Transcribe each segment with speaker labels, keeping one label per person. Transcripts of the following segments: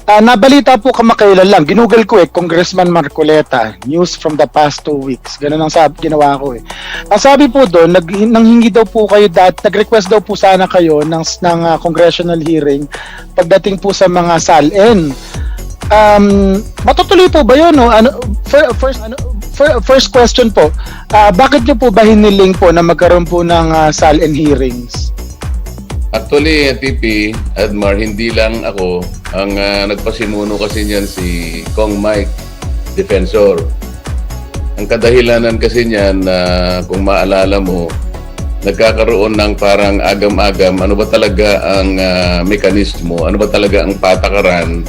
Speaker 1: Nabalita po kamakailan lang, ginugol ko Congressman Marcoleta, news from the past 2 weeks. Ganun ang ginawa ko Ang sabi po doon, nanghingi daw po kayo nag-request daw po sana kayo ng congressional hearing pagdating po sa mga SALN. Matutuloy po ba 'yon, no? First question po. Bakit niyo po ba hiniling po na magkaroon po ng SALN hearings?
Speaker 2: Actually, TP, Admar, hindi lang ako. Ang nagpasimuno kasi niyan si Kong Mike Defensor. Ang kadahilanan kasi niyan, kung maalala mo, nagkakaroon ng parang agam-agam, ano ba talaga ang mekanismo, ano ba talaga ang patakaran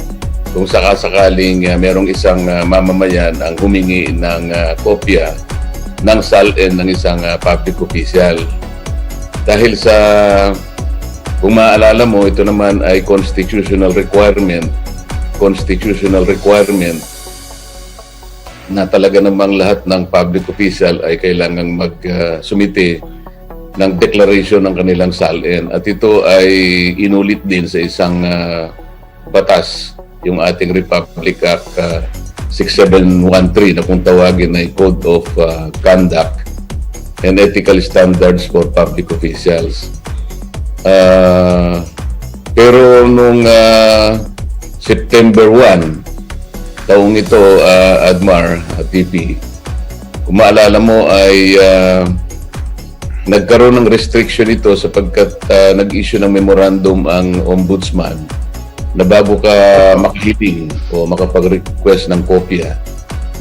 Speaker 2: kung sakasakaling merong isang mamamayan ang humingi ng kopya ng SALN ng isang public official. Dahil sa kung maalala mo, ito naman ay constitutional requirement na talaga namang lahat ng public official ay kailangang mag-sumite ng declaration ng kanilang SALN. At ito ay inulit din sa isang batas, yung ating Republic Act 6713 na kung tawagin ay Code of Conduct and Ethical Standards for Public Officials. Pero nung September 1, taong ito, Admar, TP, kung maalala mo ay nagkaroon ng restriction ito sapagkat nag-issue ng memorandum ang ombudsman na bago ka makahiling o makapag-request ng kopya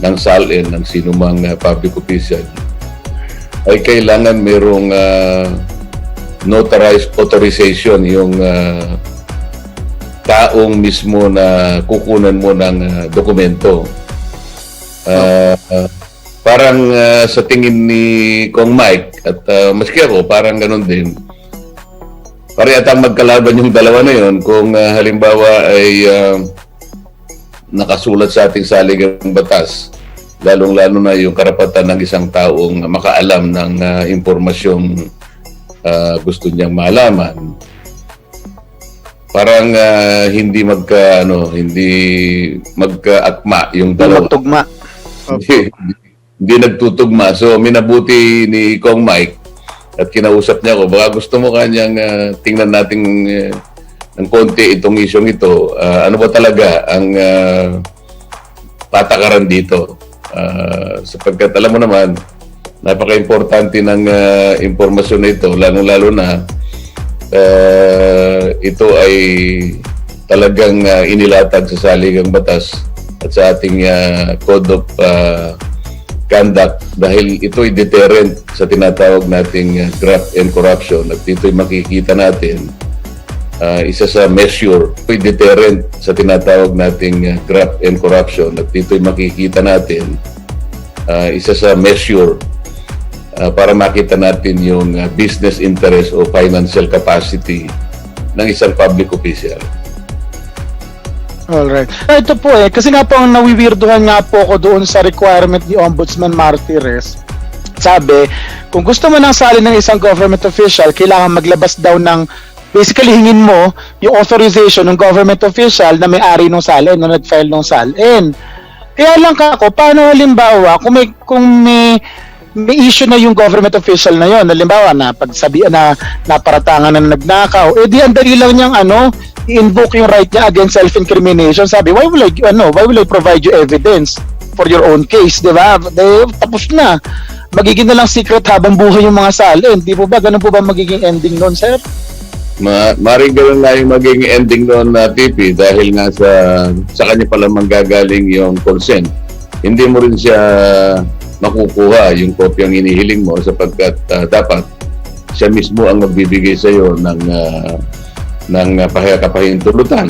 Speaker 2: ng SALN ng sinumang public official, ay kailangan merong notarized authorization yung taong mismo na kukunan mo ng dokumento. Parang sa tingin ni Kong Mike at maski ako, parang ganun din. Parehas magkalaban yung dalawa na yun kung halimbawa ay nakasulat sa ating saligang batas, lalong-lalo na yung karapatan ng isang taong makaalam ng impormasyong gusto niyang malaman. Parang hindi magkaakma yung dalawa.
Speaker 1: Magtugma.
Speaker 2: Hindi nagtutugma. So minabuti ni Kong Mike at kinausap niya ako, baka gusto mo kanyang tingnan natin ng konti itong isyong ito. Ano ba talaga ang patakaran dito? Sapagkat alam mo naman, napaka-importante ng impormasyon na ito, lalong-lalo na ito ay talagang inilatag sa saligang batas at sa ating Code of Conduct dahil ito ay deterrent sa tinatawag nating graft and corruption at ito ay makikita natin isa sa measure, ito ay deterrent sa tinatawag nating graft and corruption at ito ay makikita natin isa sa measure para makita natin yung business interest o financial capacity ng isang public official.
Speaker 1: Alright. Ito po kasi nga po ang nawiwirduhan nga po ako doon sa requirement ni Ombudsman Martires. Sabi, kung gusto mo ng SALN ng isang government official, kailangan maglabas daw ng, basically hingin mo yung authorization ng government official na may-ari ng SALN, na nag-file ng SALN. Kaya lang kako, paano halimbawa, kung may issue na yung government official na yon, halimbawa na pagsabihan na naparatangan na nagnakaw, di ang dali lang niyang i-invoke yung right niya against self-incrimination. Sabi, why will I provide you evidence for your own case, di ba? Tapos na. Magiging na lang secret habang buhay yung mga SALN. Di po ba? Ganun po ba magiging ending nun, sir?
Speaker 2: Maring ganun na yung magiging ending nun na TP dahil nga sa kanya pala manggagaling yung consent. Hindi mo rin siya makukuha yung kopyang inihiling mo sapagkat dapat siya mismo ang magbibigay sa iyo ng kapahintulutan.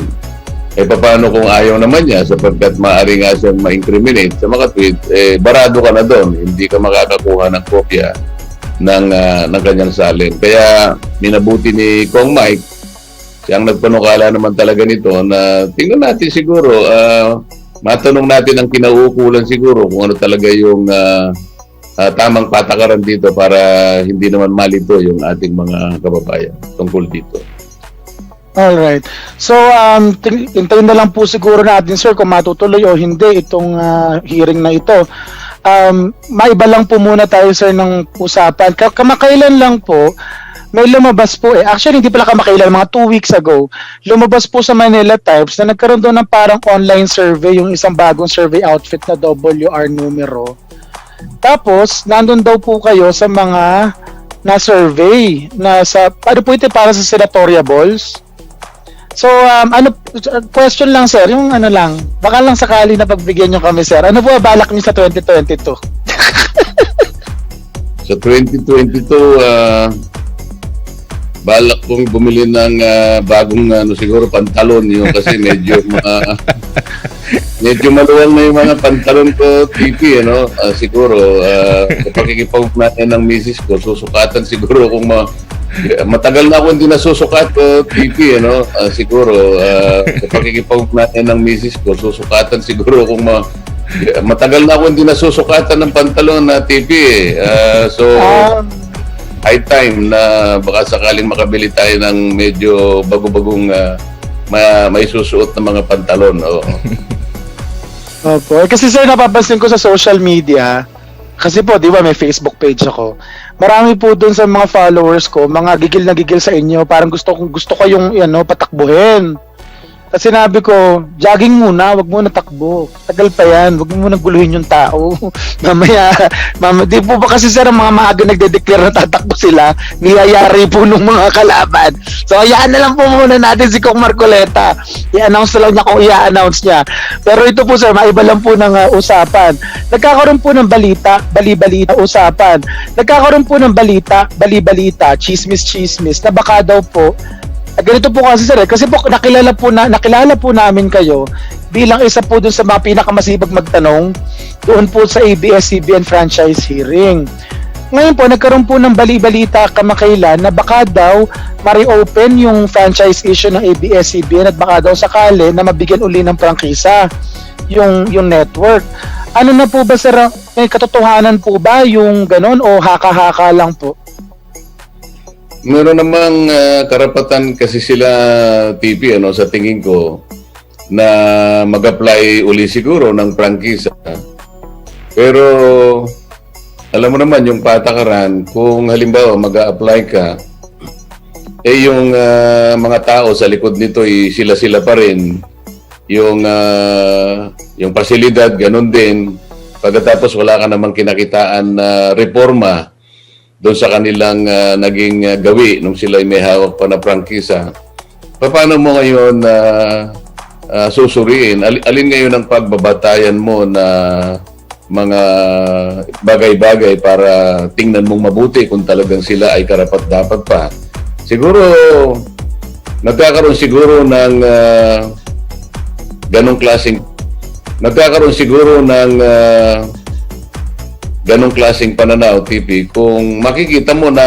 Speaker 2: Paano kung ayaw naman niya sapagkat maaari nga siyang ma-incriminate sa makatwid, barado ka na doon, hindi ka makakakuha ng kopya ng kanyang SALN. Kaya minabuti ni Kong Mike, siyang nagpanukala naman talaga nito na tingnan natin siguro, matanong natin ang kinauukulan siguro kung ano talaga yung tamang patakaran dito para hindi naman malito yung ating mga kababayan tungkol dito.
Speaker 1: Alright. So, hintayin na lang po siguro natin, sir, kung matutuloy o hindi itong hearing na ito. Maiba lang po muna tayo, sir, ng usapan. Kamakailan lang po, may lumabas po actually hindi pala kamakailan, mga 2 weeks ago, lumabas po sa Manila Times na nagkaroon doon ng parang online survey, yung isang bagong survey outfit na WR Numero. Tapos, nandun daw po kayo sa mga na-survey, ano po ito, para sa senatorial balls? So, question lang, sir, yung ano lang, baka lang sakali na pagbigyan nyo kami, sir. Ano po balak nyo sa 2022?
Speaker 2: Sa 2022, balak kong bumili ng bagong siguro pantalon yun kasi medyo medyo maluwang na yung mga pantalon ko, TP, ano? Siguro, pakikipag-natin ng misis ko, susukatan siguro kung matagal na ako hindi nasusukat ko, TP, ano? Siguro, pakikipag-natin ng misis ko, susukatan siguro kung matagal na ako hindi nasusukatan ng pantalon na TP, so, high time na baka sakaling makabili tayo ng medyo bago-bagong may susuot na mga pantalon. Oo.
Speaker 1: Opo. Kasi sir, napapansin ko sa social media, kasi po, di ba, may Facebook page ako. Marami po dun sa mga followers ko, mga gigil na gigil sa inyo, parang gusto ko yung patakbuhin. Kasi sinabi ko, jogging muna, wag muna takbo. Tagal pa yan, wag mo muna guluhin yung tao. mamaya, di po ba kasi sir, ang mga maaga nagde-declare na tatakbo sila, niyayari po ng mga kalaban. So, hayaan na lang po muna natin si Kong Marcoleta. I-announce na lang niya kung i-announce niya. Pero ito po sir, maiba lang po ng usapan. Nagkakaroon po ng balita, bali-balita usapan. Nagkakaroon po ng balita, bali-balita, chismis-chismis, na baka daw po, ganito po kasi sir, kasi po nakilala po namin kayo bilang isa po dun sa mga pinakamasibag magtanong doon po sa ABS-CBN franchise hearing. Ngayon po, nagkaroon po ng bali-balita kamakailan na baka daw ma-reopen yung franchise issue ng ABS-CBN at baka daw sakali na mabigyan uli ng prangkisa yung network. Ano na po ba sir, may katotohanan po ba yung ganon o haka-haka lang po?
Speaker 2: Meron namang karapatan kasi sila, TP, ano, sa tingin ko, na mag-apply uli siguro ng prangkisa. Pero, alam mo naman, yung patakaran, kung halimbawa mag-a-apply ka, yung mga tao sa likod nito, sila-sila pa rin. Yung pasilidad, ganun din. Pagkatapos wala ka namang kinakitaan na reforma doon sa kanilang naging gawi nung sila may hawak pa na prangkisa. Paano mo ngayon susuriin? Alin ngayon ang pagbabatayan mo na mga bagay-bagay para tingnan mong mabuti kung talagang sila ay karapat-dapat pa? Siguro, nagkakaroon siguro ng ganong klaseng pananaw, TP, kung makikita mo na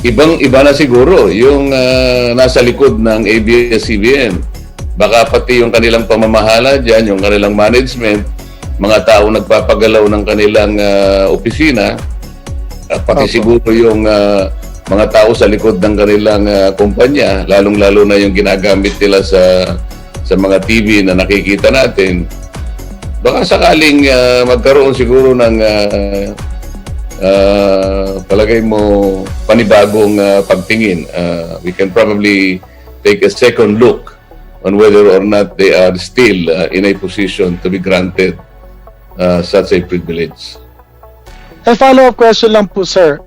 Speaker 2: ibang-iba na siguro yung nasa likod ng ABS-CBN. Baka pati yung kanilang pamamahala dyan, yung kanilang management, mga tao nagpapagalaw ng kanilang opisina, pati siguro yung mga tao sa likod ng kanilang kumpanya, lalong-lalo na yung ginagamit nila sa mga TV na nakikita natin. Baka sakaling magkaroon siguro ng palagay mo panibagong pagtingin. We can probably take a second look on whether or not they are still in a position to be granted such a privilege.
Speaker 1: A follow-up question lang po sir.